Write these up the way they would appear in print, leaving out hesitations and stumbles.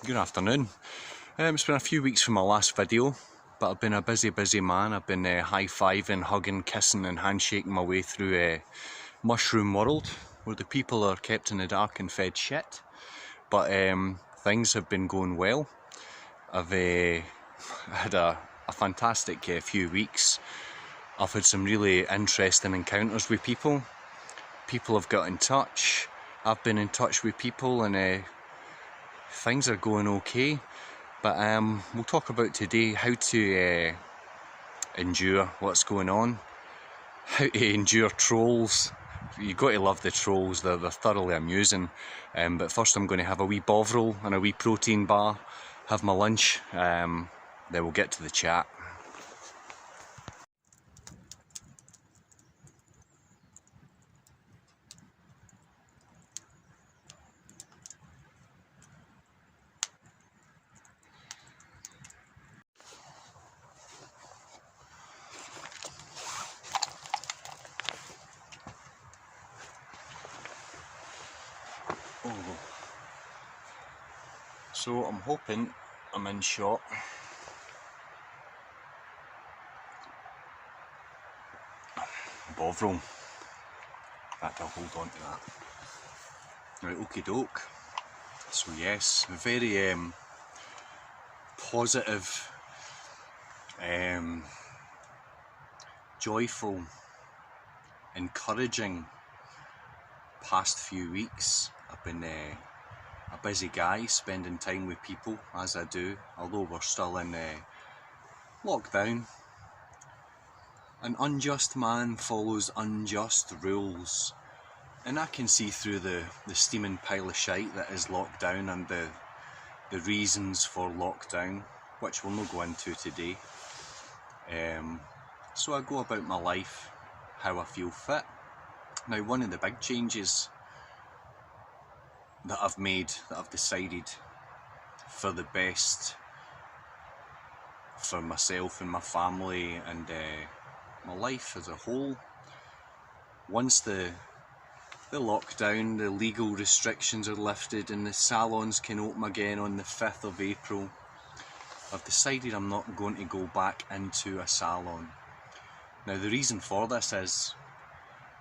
Good afternoon. It's been a few weeks from my last video, but I've been a busy man. I've been high-fiving, hugging, kissing and handshaking my way through Mushroom World, where the people are kept in the dark and fed shit. But things have been going well. I've had a fantastic few weeks. I've had some really interesting encounters with people. People have got in touch. I've been in touch with people, and things are going okay. But we'll talk about today how to endure what's going on, how to endure trolls. You've got to love the trolls, they're thoroughly amusing. But first I'm going to have a wee Bovril and a wee protein bar, have my lunch, then we'll get to the chat. So I'm hoping I'm in shot. Bovril. I'll hold on to that. Right, okie doke. So yes, very positive, joyful, encouraging past few weeks. I've been a busy guy, spending time with people as I do, although we're still in lockdown. An unjust man follows unjust rules, and I can see through the steaming pile of shite that is lockdown and the reasons for lockdown, which we'll not go into today. So I go about my life how I feel fit. Now, one of the big changes that I've made, that I've decided for the best for myself and my family and my life as a whole, once the lockdown, the legal restrictions are lifted and the salons can open again on the 5th of April, I've decided I'm not going to go back into a salon. Now, the reason for this is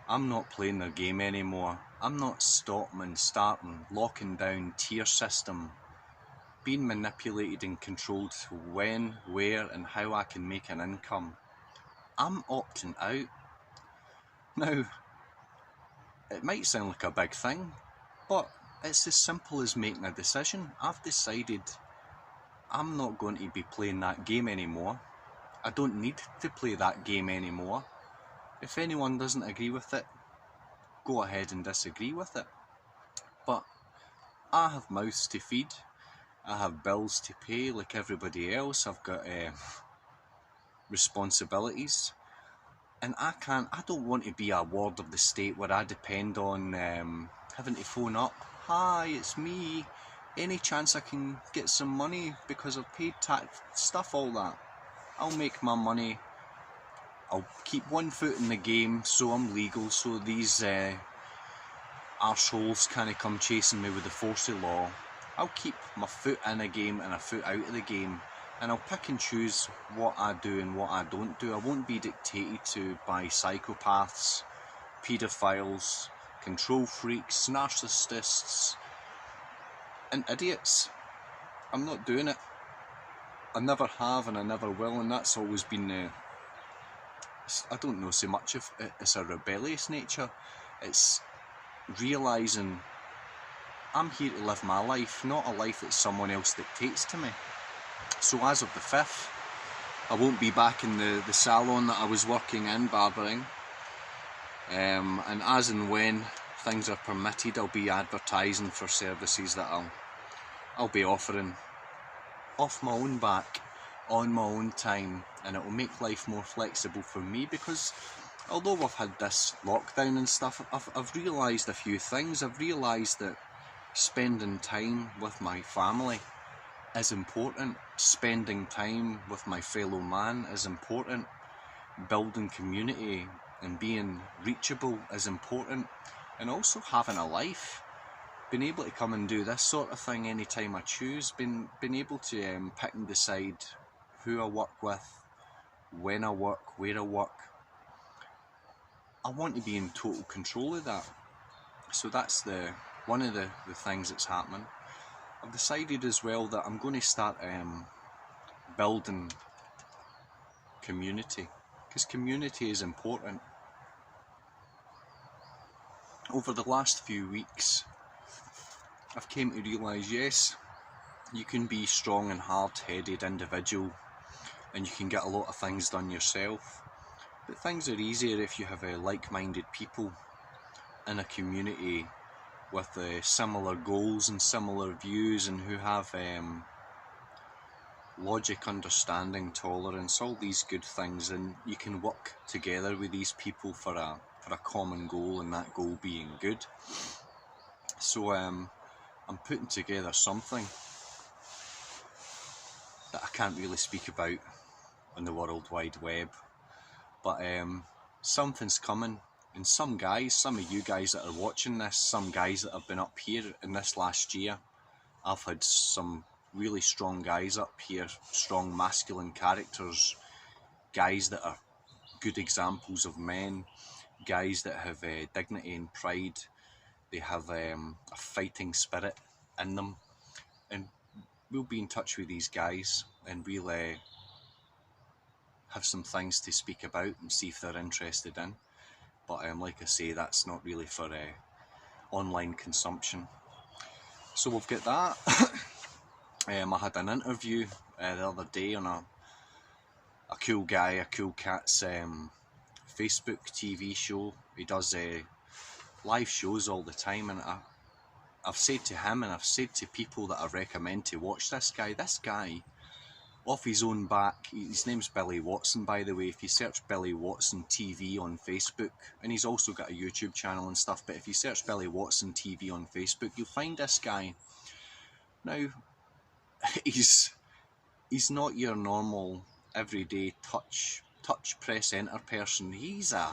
I'm not playing their game anymore. I'm not stopping and starting, locking down, tier system, being manipulated and controlled to when, where and how I can make an income. I'm opting out. Now, it might sound like a big thing, but it's as simple as making a decision. I've decided I'm not going to be playing that game anymore. I don't need to play that game anymore. If anyone doesn't agree with it, go ahead and disagree with it. But I have mouths to feed. I have bills to pay like everybody else. I've got responsibilities. And I don't want to be a ward of the state where I depend on having to phone up. Hi, it's me. Any chance I can get some money because I've paid tax, stuff, all that. I'll make my money. I'll keep one foot in the game so I'm legal, so these arseholes can't come chasing me with the force of law. I'll keep my foot in a game and a foot out of the game, and I'll pick and choose what I do and what I don't do. I won't be dictated to by psychopaths, paedophiles, control freaks, narcissists and idiots. I'm not doing it. I never have and I never will, and that's always been I don't know so much if it's a rebellious nature. It's realising I'm here to live my life, not a life that someone else dictates to me. So as of the 5th, I won't be back in the salon that I was working in, barbering. And as and when things are permitted, I'll be advertising for services that I'll be offering off my own back, on my own time, and it will make life more flexible for me, because although we've had this lockdown and stuff, I've realised a few things. I've realised that spending time with my family is important. Spending time with my fellow man is important. Building community and being reachable is important. And also having a life. been able to come and do this sort of thing anytime I choose, been able to pick and decide who I work with, when I work, where I work. I want to be in total control of that. So that's one of the things that's happening. I've decided as well that I'm going to start building community, because community is important. Over the last few weeks, I've came to realise, yes, you can be strong and hard-headed individual and you can get a lot of things done yourself, but things are easier if you have like-minded people in a community with similar goals and similar views, and who have logic, understanding, tolerance, all these good things, and you can work together with these people for a common goal, and that goal being good. So I'm putting together something that I can't really speak about on the World Wide Web, but something's coming. And some of you guys that are watching this, some guys that have been up here in this last year, I've had some really strong guys up here, strong masculine characters, guys that are good examples of men, guys that have dignity and pride. They have a fighting spirit in them, and we'll be in touch with these guys, and we'll have some things to speak about and see if they're interested in. But like I say, that's not really for online consumption. So we've got that. I had an interview the other day on a cool guy, a cool cat's Facebook TV show. He does live shows all the time, and I've said to him, and I've said to people that I recommend to watch this guy, off his own back, his name's Billy Watson, by the way. If you search Billy Watson TV on Facebook, and he's also got a YouTube channel and stuff, but if you search Billy Watson TV on Facebook, you'll find this guy. Now, he's not your normal everyday touch press enter person. He's a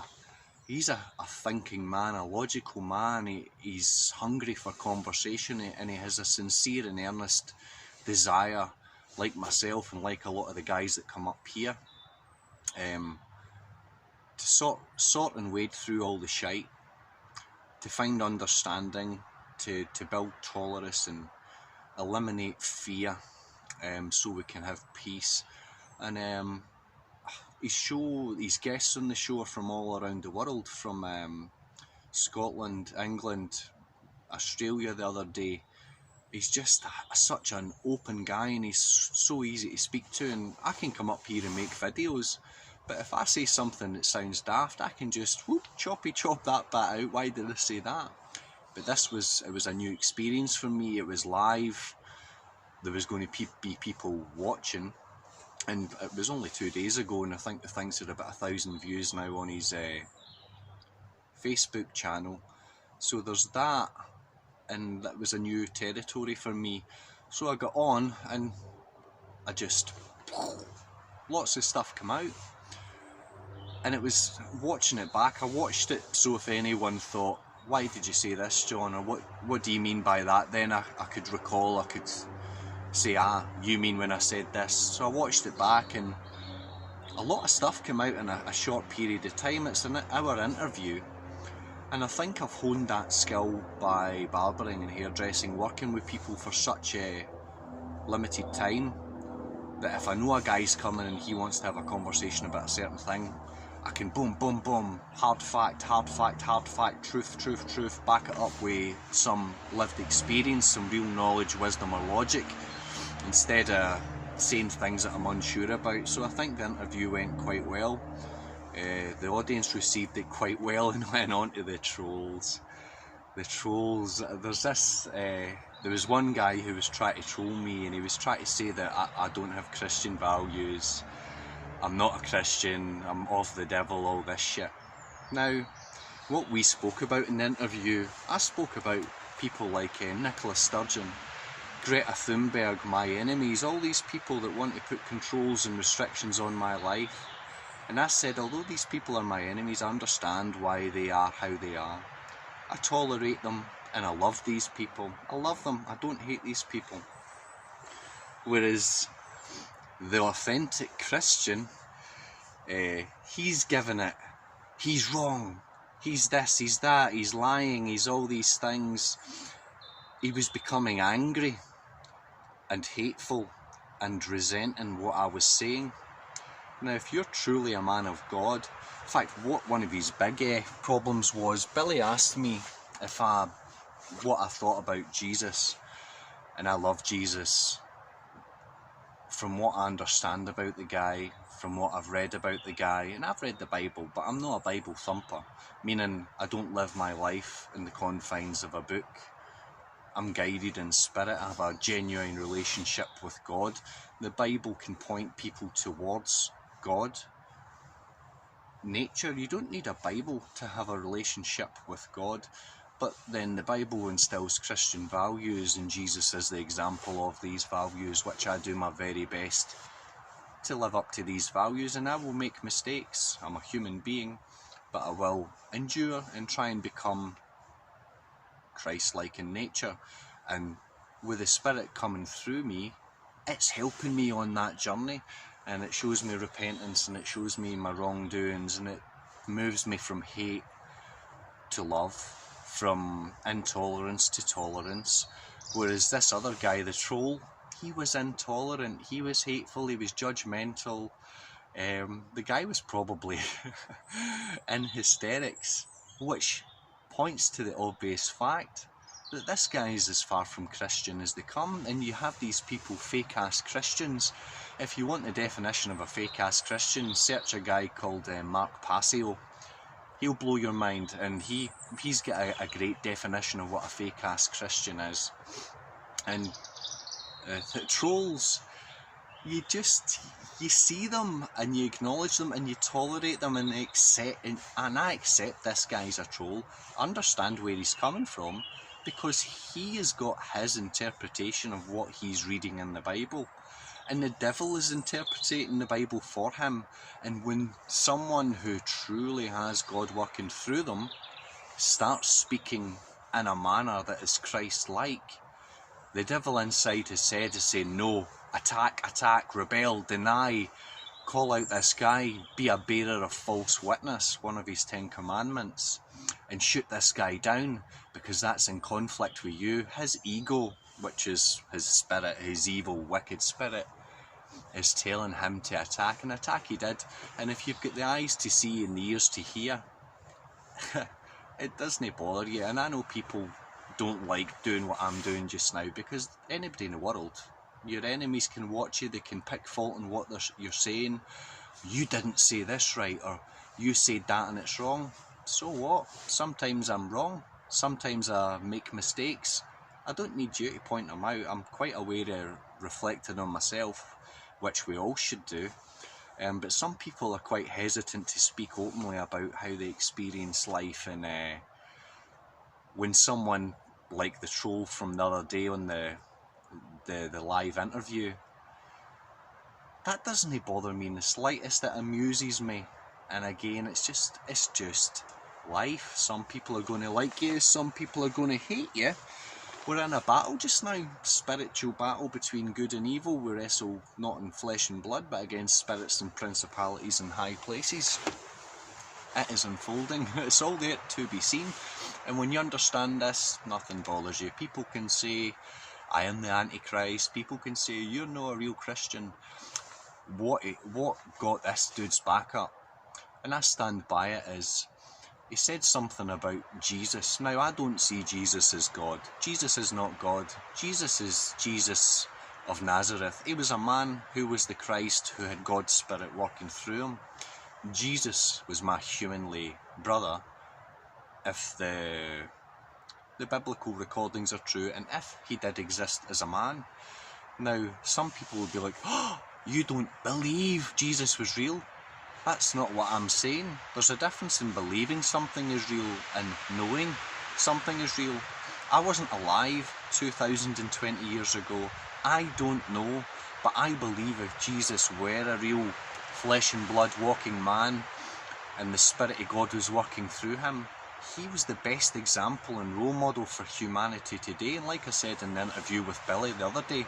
thinking man, a logical man. He's hungry for conversation, and he has a sincere and earnest desire, like myself and like a lot of the guys that come up here, to sort and wade through all the shite, to find understanding, to build tolerance and eliminate fear, so we can have peace. And his guests on the show are from all around the world, from Scotland, England, Australia the other day. He's just such an open guy, and he's so easy to speak to, and I can come up here and make videos, but if I say something that sounds daft, I can just chop that bit out. Why did I say that? But it was a new experience for me. It was live. There was going to be people watching, and it was only 2 days ago, and I think the thing's had about 1,000 views now on his Facebook channel. So there's that. And that was a new territory for me. So I got on, and lots of stuff come out, and it was watching it back. I watched it, so if anyone thought, why did you say this, John, or what do you mean by that, then I could recall, I could say, you mean when I said this. So I watched it back, and a lot of stuff came out in a short period of time. It's an hour interview. And I think I've honed that skill by barbering and hairdressing, working with people for such a limited time, that if I know a guy's coming and he wants to have a conversation about a certain thing, I can boom, boom, boom, hard fact, truth, back it up with some lived experience, some real knowledge, wisdom or logic, instead of saying things that I'm unsure about. So I think the interview went quite well. The audience received it quite well, and went on to the trolls. There was one guy who was trying to troll me, and he was trying to say that I don't have Christian values, I'm not a Christian, I'm of the devil, all this shit. Now, what we spoke about in the interview, I spoke about people like Nicola Sturgeon, Greta Thunberg, my enemies, all these people that want to put controls and restrictions on my life. And I said, although these people are my enemies, I understand why they are how they are. I tolerate them, and I love these people. I love them. I don't hate these people. Whereas the authentic Christian, he's given it. He's wrong. He's this, he's that, he's lying, he's all these things. He was becoming angry and hateful and resenting what I was saying. Now, if you're truly a man of God, in fact, what one of his big problems was, Billy asked me what I thought about Jesus, and I love Jesus. From what I understand about the guy, from what I've read about the guy, and I've read the Bible, but I'm not a Bible thumper, meaning I don't live my life in the confines of a book. I'm guided in spirit. I have a genuine relationship with God. The Bible can point people towards God. Nature, you don't need a Bible to have a relationship with God, but then the Bible instills Christian values, and Jesus is the example of these values, which I do my very best to live up to these values, and I will make mistakes. I'm a human being, but I will endure and try and become Christ-like in nature. And with the Spirit coming through me, it's helping me on that journey, and it shows me repentance, and it shows me my wrongdoings, and it moves me from hate to love, from intolerance to tolerance. Whereas this other guy, the troll, he was intolerant, he was hateful, he was judgmental. The guy was probably in hysterics, which points to the obvious fact that this guy is as far from Christian as they come. And you have these people, fake-ass Christians. If you want the definition of a fake-ass Christian, search a guy called Mark Passio. He'll blow your mind, and he's got a great definition of what a fake-ass Christian is. And the trolls, you see them and you acknowledge them and you tolerate them and I accept this guy's a troll. I understand where he's coming from, because he has got his interpretation of what he's reading in the Bible, and the devil is interpreting the Bible for him. And when someone who truly has God working through them starts speaking in a manner that is Christ-like, the devil inside has said to say, no, attack, rebel, deny, call out this guy, be a bearer of false witness, one of his 10 commandments, and shoot this guy down, because that's in conflict with you. His ego, which is his spirit, his evil, wicked spirit, is telling him to attack, and attack he did. And if you've got the eyes to see and the ears to hear, it doesn't bother you. And I know people don't like doing what I'm doing just now, because anybody in the world, your enemies can watch you, they can pick fault in what you're saying. You didn't say this right, or you said that and it's wrong. So what? Sometimes I'm wrong, sometimes I make mistakes. I don't need you to point them out. I'm quite aware of reflecting on myself, which we all should do. But some people are quite hesitant to speak openly about how they experience life. And when someone like the troll from the other day on the live interview, that doesn't bother me in the slightest. It amuses me. And again, it's just life. Some people are going to like you, some people are going to hate you. We're in a battle just now, spiritual battle between good and evil. We wrestle not in flesh and blood, but against spirits and principalities in high places. It is unfolding. It's all there to be seen. And when you understand this, nothing bothers you. People can say, I am the Antichrist. People can say, you're not a real Christian. What got this dude's back up? And I stand by it is, he said something about Jesus. Now, I don't see Jesus as God. Jesus is not God. Jesus is Jesus of Nazareth. He was a man who was the Christ, who had God's Spirit working through him. Jesus was my humanly brother, if the biblical recordings are true, and if he did exist as a man. Now, some people will be like, oh, you don't believe Jesus was real. That's not what I'm saying. There's a difference in believing something is real and knowing something is real. I wasn't alive 2020 years ago. I don't know, but I believe if Jesus were a real flesh and blood walking man and the Spirit of God was working through him, he was the best example and role model for humanity today. And like I said in the interview with Billy the other day,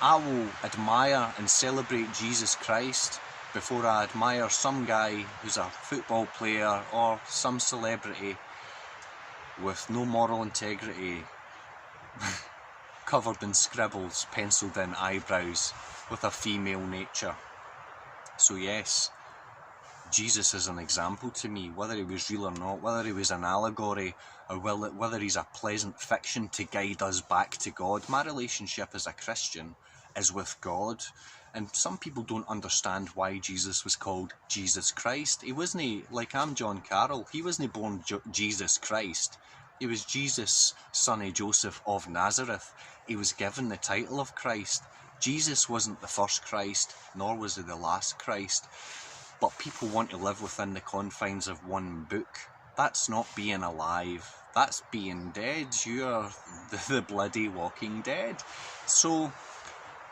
I will admire and celebrate Jesus Christ before I admire some guy who's a football player or some celebrity with no moral integrity, covered in scribbles, penciled in eyebrows, with a female nature. So yes, Jesus is an example to me, whether he was real or not, whether he was an allegory or whether he's a pleasant fiction to guide us back to God. My relationship as a Christian is with God, and some people don't understand why Jesus was called Jesus Christ. He wasn't, like I'm John Carroll, he wasn't born Jesus Christ. He was Jesus, son of Joseph of Nazareth. He was given the title of Christ. Jesus wasn't the first Christ, nor was he the last Christ. But people want to live within the confines of one book. That's not being alive. That's being dead. You're the bloody walking dead. So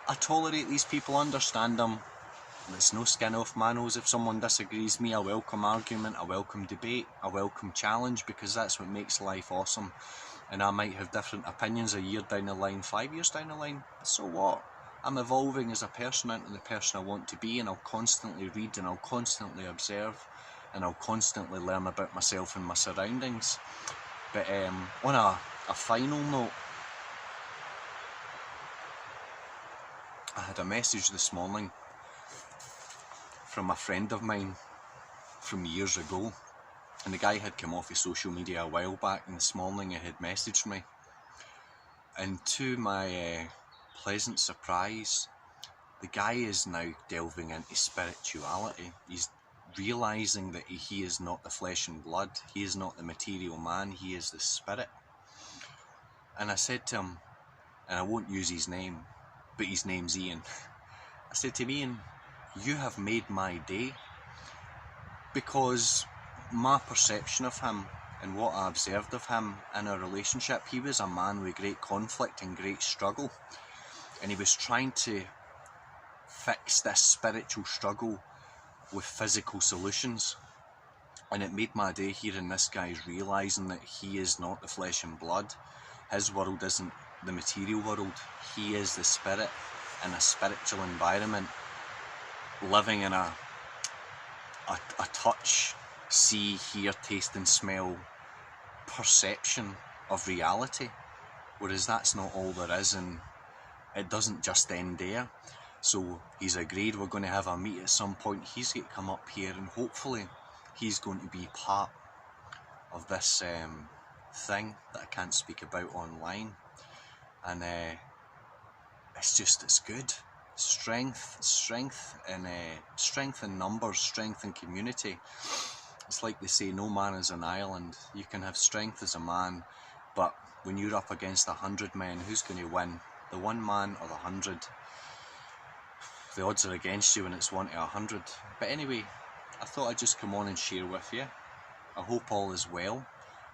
I tolerate these people, understand them. There's no skin off my nose if someone disagrees with me. I welcome argument, I welcome debate, I welcome challenge, because that's what makes life awesome. And I might have different opinions a year down the line, 5 years down the line. So what? I'm evolving as a person into the person I want to be, and I'll constantly read and I'll constantly observe and I'll constantly learn about myself and my surroundings. But on a final note, I had a message this morning from a friend of mine from years ago, and the guy had come off his social media a while back, and this morning he had messaged me, and to my pleasant surprise, the guy is now delving into spirituality. He's realising that he is not the flesh and blood, he is not the material man, he is the spirit. And I said to him, and I won't use his name, but his name's Ian. I said to him, Ian, you have made my day, because my perception of him and what I observed of him in our relationship, he was a man with great conflict and great struggle, and he was trying to fix this spiritual struggle with physical solutions. And it made my day hearing this guy's realising that he is not the flesh and blood. His world isn't the material world, he is the spirit in a spiritual environment, living in a touch, see, hear, taste and smell perception of reality, whereas that's not all there is, and it doesn't just end there. So he's agreed we're going to have a meet at some point. He's going to come up here, and hopefully he's going to be part of this thing that I can't speak about online. And it's good. Strength in numbers, strength in community. It's like they say, no man is an island. You can have strength as a man, but when you're up against 100 men, who's going to win? The one man or the 100? The odds are against you when it's 1 to 100. But anyway, I thought I'd just come on and share with you. I hope all is well.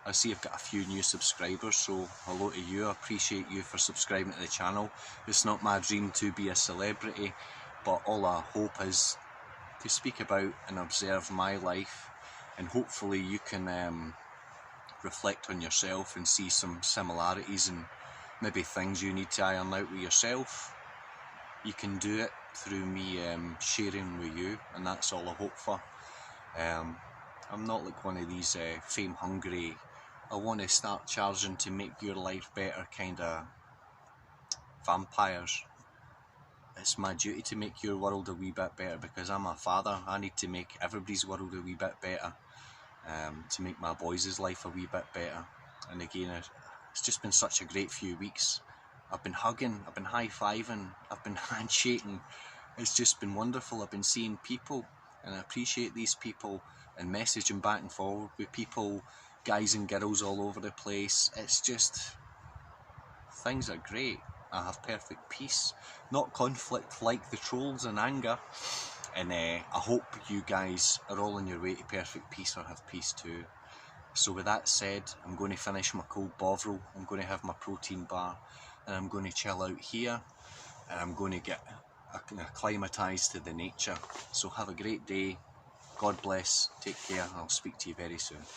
I see I've got a few new subscribers, so hello to you. I appreciate you for subscribing to the channel. It's not my dream to be a celebrity, but all I hope is to speak about and observe my life, and hopefully you can reflect on yourself and see some similarities and maybe things you need to iron out with yourself. You can do it through me sharing with you, and that's all I hope for. I'm not like one of these fame hungry, I want to start charging to make your life better kind of vampires. It's my duty to make your world a wee bit better, because I'm a father. I need to make everybody's world a wee bit better, to make my boys' life a wee bit better. And again, it's just been such a great few weeks. I've been hugging, I've been high-fiving, I've been handshaking. It's just been wonderful. I've been seeing people, and I appreciate these people, and messaging back and forward with people, guys and girls all over the place. It's just, things are great. I have perfect peace, not conflict like the trolls and anger. And I hope you guys are all on your way to perfect peace, or have peace too. So with that said, I'm going to finish my cold Bovril, I'm going to have my protein bar, and I'm going to chill out here, and I'm going to get acclimatised to the nature. So have a great day. God bless, take care, and I'll speak to you very soon.